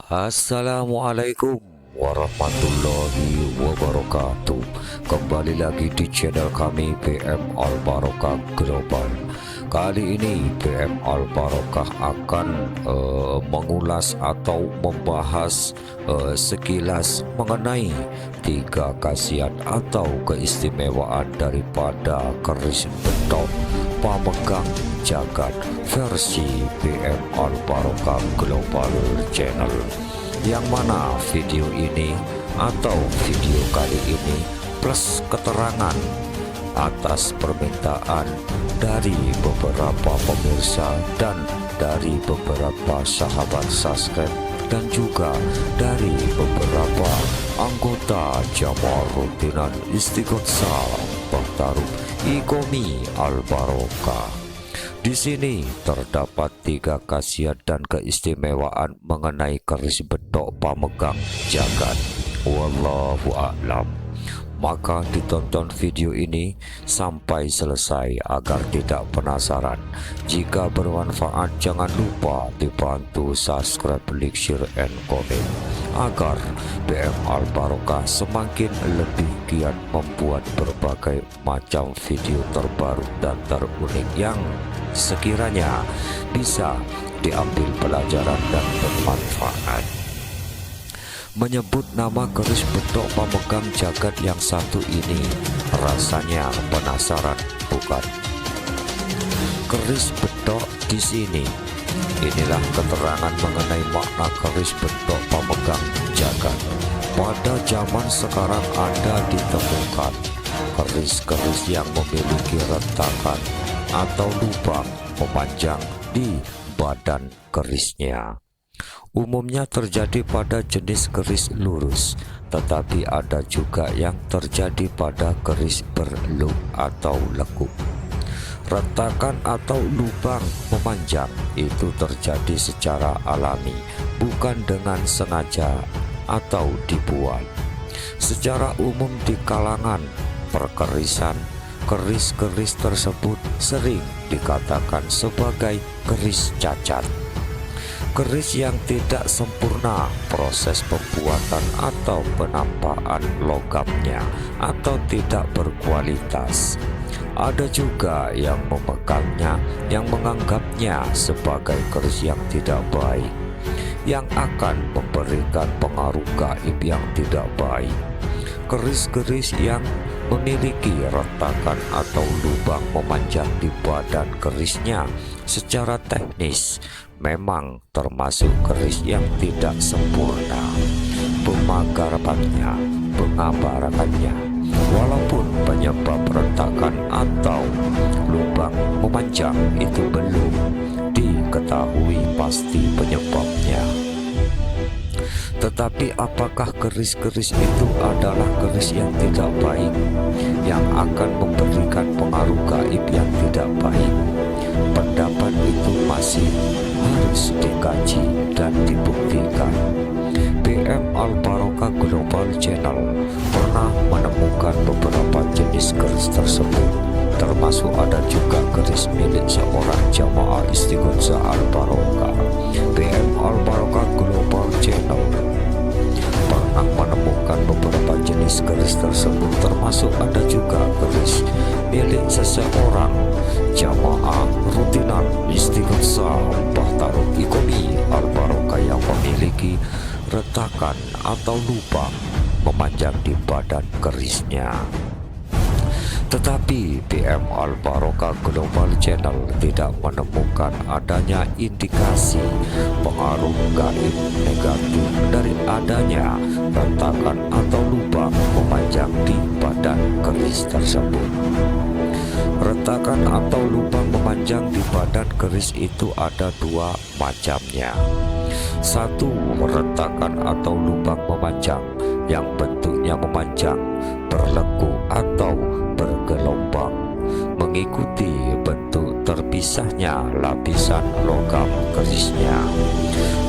Assalamualaikum warahmatullahi wabarakatuh. Kembali lagi di channel kami PM Al Barokah Global. Kali ini PM Al Barokah akan mengulas atau membahas sekilas mengenai 3 khasiat atau keistimewaan daripada keris betok pamegang jagat versi PM Al Barokah Global Channel, yang mana video ini atau video kali ini plus keterangan atas permintaan dari beberapa pemirsa dan dari beberapa sahabat subscribe dan juga dari beberapa anggota jamaah rutinan Istighosah Bahtaruk Iqomi Al Barokah. Di sini terdapat 3 khasiat dan keistimewaan mengenai keris betok pamegang jagat. Wallahu a'lam. Maka ditonton video ini sampai selesai agar tidak penasaran. Jika bermanfaat, jangan lupa dibantu subscribe, like, share, and comment agar PM Al Barokah semakin lebih giat membuat berbagai macam video terbaru dan terunik yang sekiranya bisa diambil pelajaran dan bermanfaat. Menyebut nama keris betok pamegang jagat yang satu ini rasanya penasaran, bukan? Keris betok di sini. Inilah keterangan mengenai makna keris betok pamegang jagat. Pada zaman sekarang ada ditemukan keris-keris yang memiliki retakan atau lubang memanjang di badan kerisnya. Umumnya terjadi pada jenis keris lurus, tetapi ada juga yang terjadi pada keris berluk atau lekuk. Retakan atau lubang memanjang itu terjadi secara alami, bukan dengan sengaja atau dibuat. Secara umum di kalangan perkerisan, keris-keris tersebut sering dikatakan sebagai keris cacat. Keris yang tidak sempurna proses pembuatan atau penampakan logamnya atau tidak berkualitas. Ada juga yang memegangnya, yang menganggapnya sebagai keris yang tidak baik, yang akan memberikan pengaruh gaib yang tidak baik. Keris-keris yang memiliki retakan atau lubang memanjang di badan kerisnya secara teknis memang termasuk keris yang tidak sempurna. Pemagarapannya, pengabarannya, walaupun penyebab retakan atau lubang memanjang itu belum diketahui pasti penyebabnya. Tetapi apakah keris-keris itu adalah keris yang tidak baik, yang akan memberikan pengaruh gaib yang tidak baik? Pendapat itu masih harus dikaji dan dibuktikan. PM Al Barokah Global Channel pernah menemukan beberapa jenis keris tersebut, termasuk ada juga keris milik seorang jamaah Istighosah Al Barokah. PM Al Barokah Global Channel pernah menemukan beberapa jenis keris tersebut, termasuk ada juga keris milik seseorang jamaah rutinan Istighosah Bahtaruk Iqomi Al Barokah yang memiliki retakan atau lubang memanjang di badan kerisnya. Tetapi PM Al Barokah Global Channel tidak menemukan adanya indikasi pengaruh gaib negatif dari adanya retakan atau lubang memanjang di badan keris tersebut. Retakan atau lubang memanjang di badan keris itu ada 2 macamnya. Satu, retakan atau lubang memanjang yang bentuknya memanjang, berlekuk atau bergelombang, mengikuti bentuk terpisahnya lapisan logam kerisnya.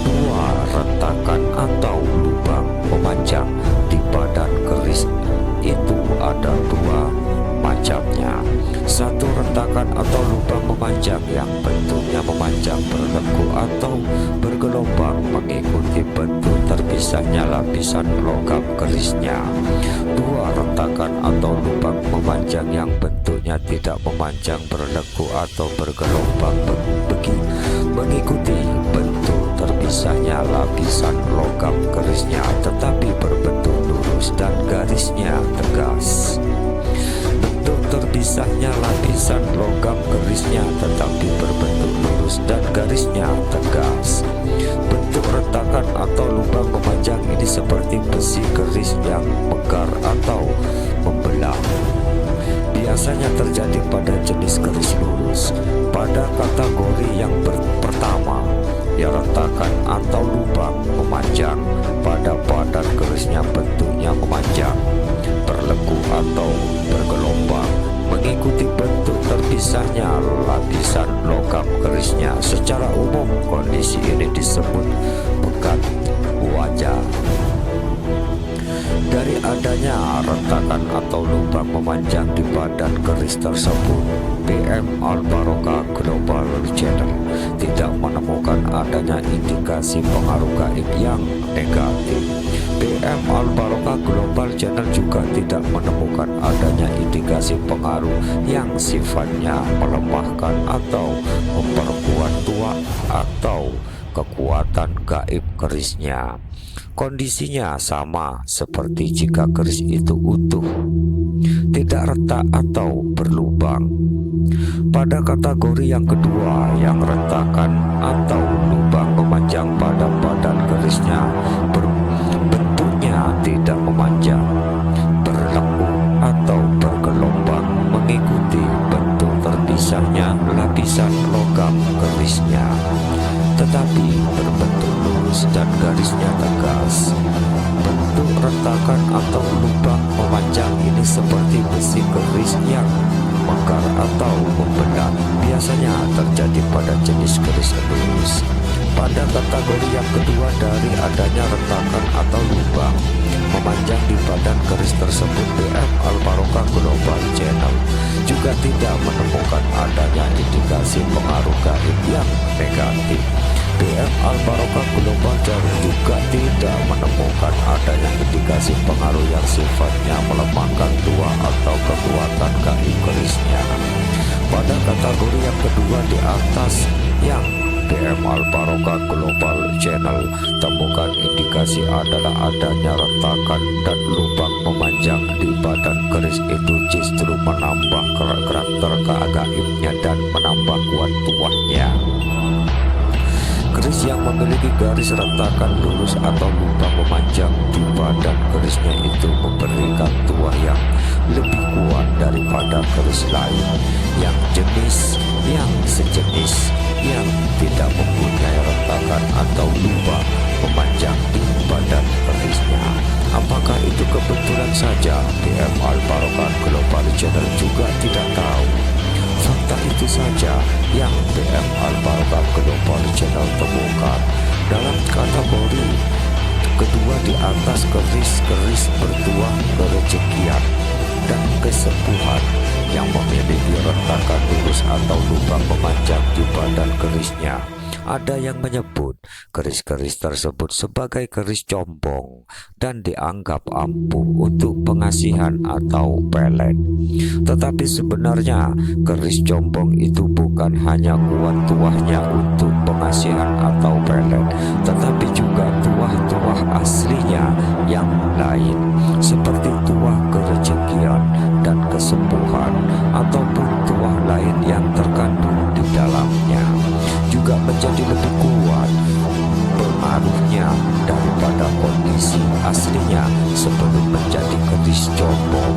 2, retakan atau lubang memanjang di badan keris itu ada 2 macamnya. Satu, retakan atau lubang memanjang yang bentuknya memanjang, berlekuk atau bergelombang mengikuti bentuk terpisahnya lapisan logam kerisnya. 2. Retakan atau lubang memanjang yang bentuknya tidak memanjang, berlengkung atau bergelombang mengikuti bentuk terpisahnya lapisan logam kerisnya, tetapi berbentuk lurus dan garisnya tegas. Bentuk terpisahnya lapisan logam kerisnya tetapi berbentuk lurus dan garisnya tegas. Bentuk retakan atau lubang memanjang ini seperti besi keris yang mekar atau membelah. Biasanya terjadi pada jenis keris lurus. Pada kategori yang pertama, ya retakan atau lubang memanjang. Pada padan kerisnya bentuknya memanjang, berlengkung atau bergelombang mengikuti bentuk terpisahnya lapisan logam kerisnya. Secara umum kondisi ini disebut pekat wajah. Dari adanya retakan atau lubang memanjang di badan keris tersebut, PM Al-Barokah Global Channel tidak menemukan adanya indikasi pengaruh gaib yang negatif. PM Al-Barokah Global Channel juga tidak menemukan adanya indikasi pengaruh yang sifatnya melemahkan atau memperkuat tuah atau kekuatan gaib kerisnya. Kondisinya sama seperti jika keris itu utuh, tidak retak atau berlubang. Pada kategori yang kedua, yang retakan atau lubang memanjang pada badan kerisnya, bentuknya tidak memanjang, berlengkung atau bergelombang mengikuti bentuk terpisahnya lapisan logam kerisnya, tetapi berbentuk lurus dan garisnya tegas. Bentuk retakan atau lubang memanjang ini seperti besi keris yang mekar atau membelah. Biasanya terjadi pada jenis keris lurus. Pada kategori yang kedua, dari adanya retakan atau lubang memanjang di badan keris tersebut, PM Al-Barokah Global Channel juga tidak menemukan adanya indikasi pengaruh gaib yang negatif. PM Al-Barokah Global Channel juga tidak menemukan adanya indikasi pengaruh yang sifatnya melemahkan tuah atau kekuatan gaib kerisnya. Pada kategori yang kedua di atas, yang PM Al-Barokah Global Channel temukan indikasi adalah adanya retakan dan lubang memanjang di badan keris itu justru menambah karakter gaibnya dan menambah kuat tuahnya. Keris yang memiliki garis retakan lurus atau lubang memanjang di badan kerisnya itu memberikan tuah yang lebih kuat daripada keris lain yang sejenis yang tidak mempunyai retakan atau lubang memanjang di badan kerisnya. Apakah itu kebetulan saja? PM Al-Barokah Global Channel juga tidak tahu. Fakta itu saja yang PM Al-Barokah Global Channel temukan dalam kategori kedua di atas, keris bertuah kerejekian dan kesembuhan yang memiliki retakan lurus atau lubang memanjang di badan kerisnya. Ada yang menyebut keris-keris tersebut sebagai keris combong dan dianggap ampuh untuk pengasihan atau pelet. Tetapi sebenarnya keris combong itu bukan hanya kuat tuahnya untuk pengasihan atau pelet, tetapi juga tuah-tuah aslinya yang lain seperti tuah kerejekian dan kesembuhan ataupun tuah lain yang terkandung di dalamnya juga menjadi lebih kuat pengaruhnya daripada kondisi aslinya sebelum menjadi keris combong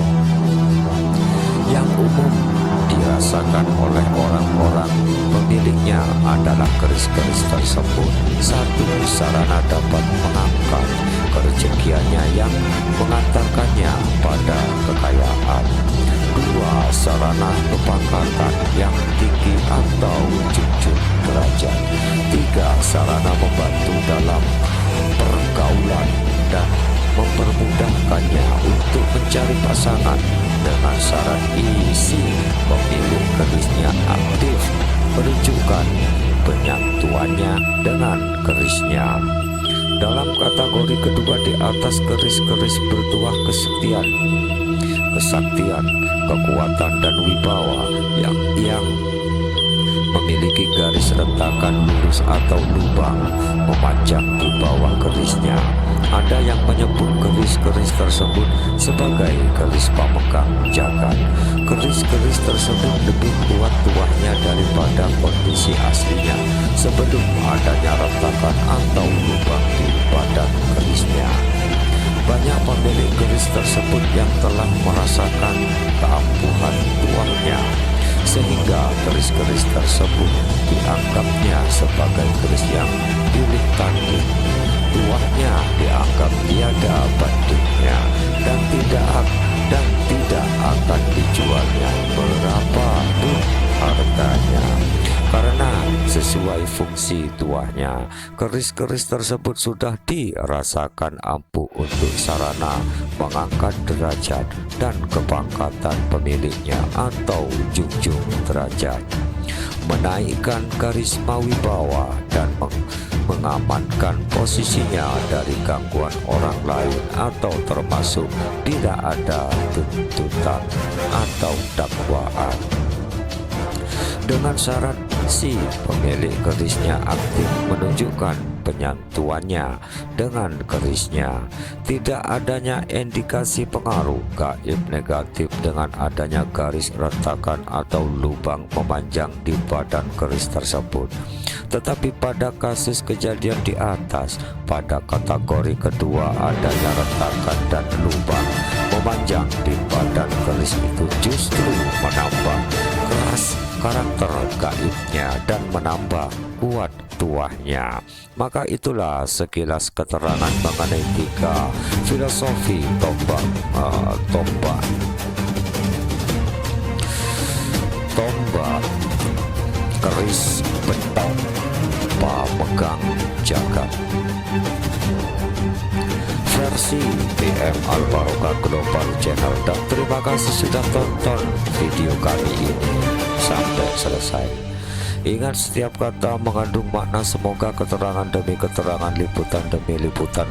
yang umum dirasakan oleh orang-orang pemiliknya adalah keris-keris tersebut. 1. Sarana dapat mengangkat kerejekiannya yang mengantarkannya pada kekayaan. 2. Sarana kepangkatan yang tinggi atau junjung derajat. 3. Sarana membantu dalam pergaulan dan mempermudahkannya untuk mencari pasangan dengan syarat isi pemilik kerisnya aktif menunjukkan penyatuannya dengan kerisnya. Dalam kategori kedua di atas keris-keris bertuah kesaktian, kekuatan dan wibawa yang memiliki garis rentakan lurus atau lubang memanjang di bawah kerisnya. Ada yang menyebut keris-keris tersebut sebagai keris pemegang jagat. Keris-keris tersebut lebih kuat tuahnya daripada kondisi aslinya sebelum adanya retakan atau lubang di badan kerisnya. Banyak pemilik keris tersebut yang telah merasakan keampuhan tuahnya, sehingga keris-keris tersebut dianggapnya sebagai keris yang pilih tanding. Tuahnya dianggap tiada bandingnya dan tidak akan dijualnya berapapun harganya, karena sesuai fungsi tuahnya. Keris-keris tersebut sudah dirasakan ampuh untuk sarana mengangkat derajat dan kepangkatan pemiliknya atau junjung derajat, menaikkan karisma wibawa dan mengamankan posisinya dari gangguan orang lain, atau termasuk tidak ada tuntutan atau dakwaan. Dengan syarat si pemilik kerisnya aktif menunjukkan penyentuhannya dengan kerisnya, tidak adanya indikasi pengaruh gaib negatif dengan adanya garis retakan atau lubang memanjang di badan keris tersebut. Tetapi pada kasus kejadian di atas, pada kategori kedua adanya retakan dan lubang memanjang di badan keris itu justru menambah keras karakter gaibnya dan menambah kuat tuahnya. Maka itulah sekilas keterangan mengenai 3 filosofi tombak keris bentong pemegang jagat versi PM Al Barokah Global Channel. Dan terima kasih sudah tonton video kali ini sampai selesai. Ingat, setiap kata mengandung makna. Semoga keterangan demi keterangan, liputan demi liputan,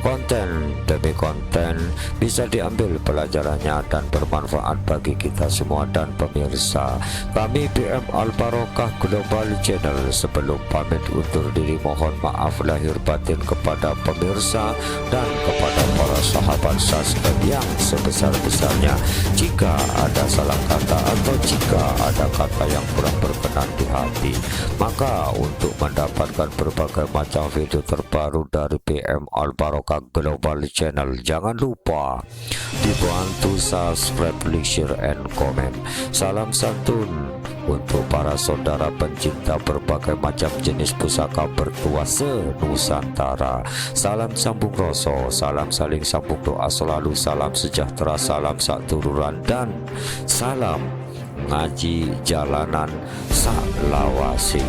konten demi konten bisa diambil pelajarannya dan bermanfaat bagi kita semua dan pemirsa. Kami PM Al Barokah Global Channel sebelum pamit undur diri mohon maaf lahir batin kepada pemirsa dan kepada para sahabat subscribe yang sebesar-besarnya. Jika ada salah kata atau jika ada kata yang kurang berkenan di hati, maka untuk mendapatkan berbagai macam video terbaru dari PM Al Barokah Global Channel, jangan lupa dibantu subscribe, like, share, and comment. Salam santun untuk para saudara pencinta berbagai macam jenis pusaka bertuah se-Nusantara. Salam sambung rasa, salam saling sambung doa selalu, salam sejahtera, salam saktururan, dan salam ngaji jalanan saklawasi.